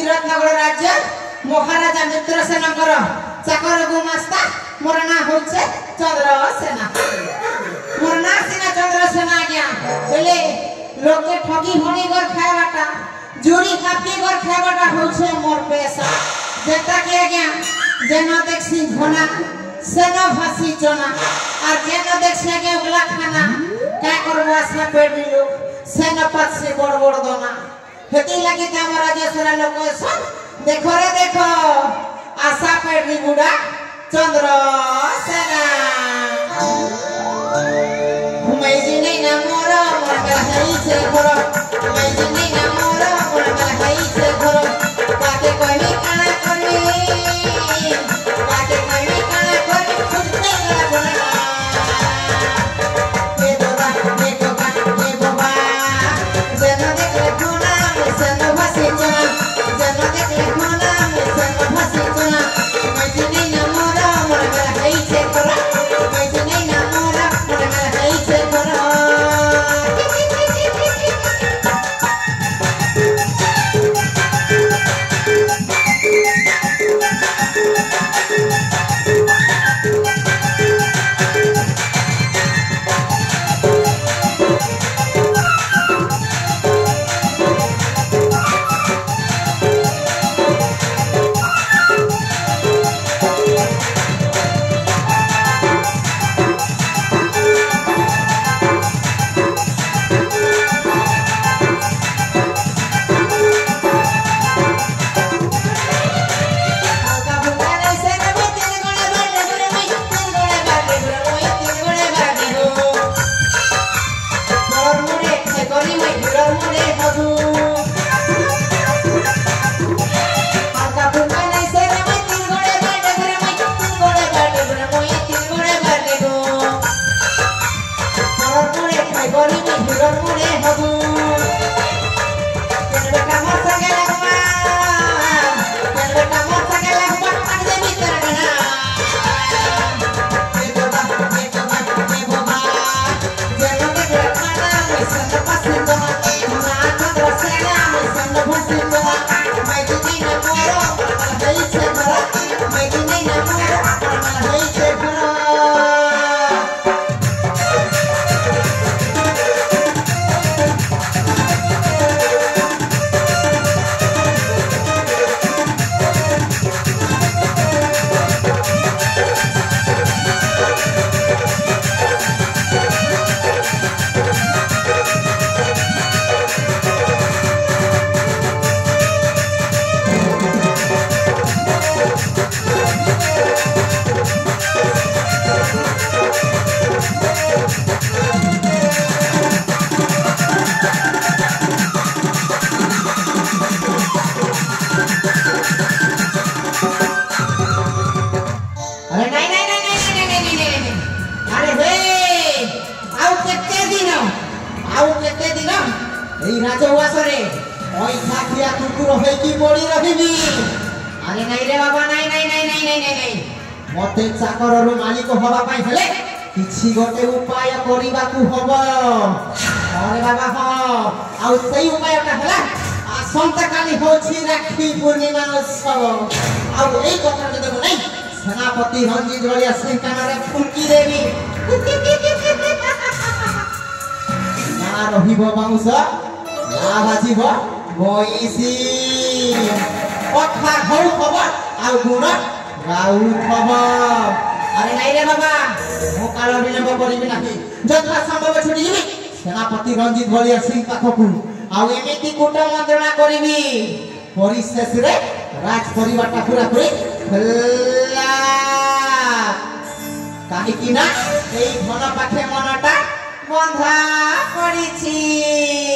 रत्नगढ़ राज्य महाराजा मित्रसेन चाकर गुमास्ता मोर ना होचे चंद्रसेना मोर ना सिना चंद्रसेना आज्ञा बोले लोके ठगी भणी कर खायबाटा जोड़ी कापी कर खायबाटा होचे मोर पेशा जेता के आज्ञा जेन देखसी घना सेन भासी चना और जेन देखसी आज्ञा उगला खाना का करबो आसना पेड़ी लोग सेन पत से बड़ बड़ दोना हेती लगी त हमर राजेश्वरा लोग सब देखो रे देखो आशा पेड़ी बुड़ा चंद्रसेना घुमाई जी नहीं ना मोर मोर गलहई से घर घुमाई जी नहीं ना मोर मोर गलहई से घर बाके कोई काना करनी बाके कोई काना करनी खुद नहीं गला बोलना ए दोदा देखो का ए बाबा जेनो देख ले कोना सेनो भासी चना जेनो देख ले कोना सेनो भासी चना घुमाई जी नहीं ना मोर मोर गलहई से घर घुमाई जी नहीं ना मोर मोर गलहई से घर मते चाकर रो मालिक हवा पाई हेले किछि गोटे उपाय करिबा कु हबो अरे बाबा हो आ सही उपाय का हला आसंता काली होछि राखी पूर्णिमा उत्सव आ एई कथा जदे नै सेनापति रंजीत गलिया सिंह कानारे फुंकी देवी ना रहिबो बाउस ना बाजिबो बइसी कथा हौ खबर आ गुण गाउ खबर अरे नहीं रे बाबा मो काल विलंब करिबि नाही जथा संभव छुटी जिबि सेनापति रंजीत गलिया सिंह पाखकु आ एमिति कुट मंत्रणा करिबि परिशेष रे राज परिवारटा पूरा पूरी खल्ला काहे कि ना एई धन पाखे मनटा बंधा पड़िछि।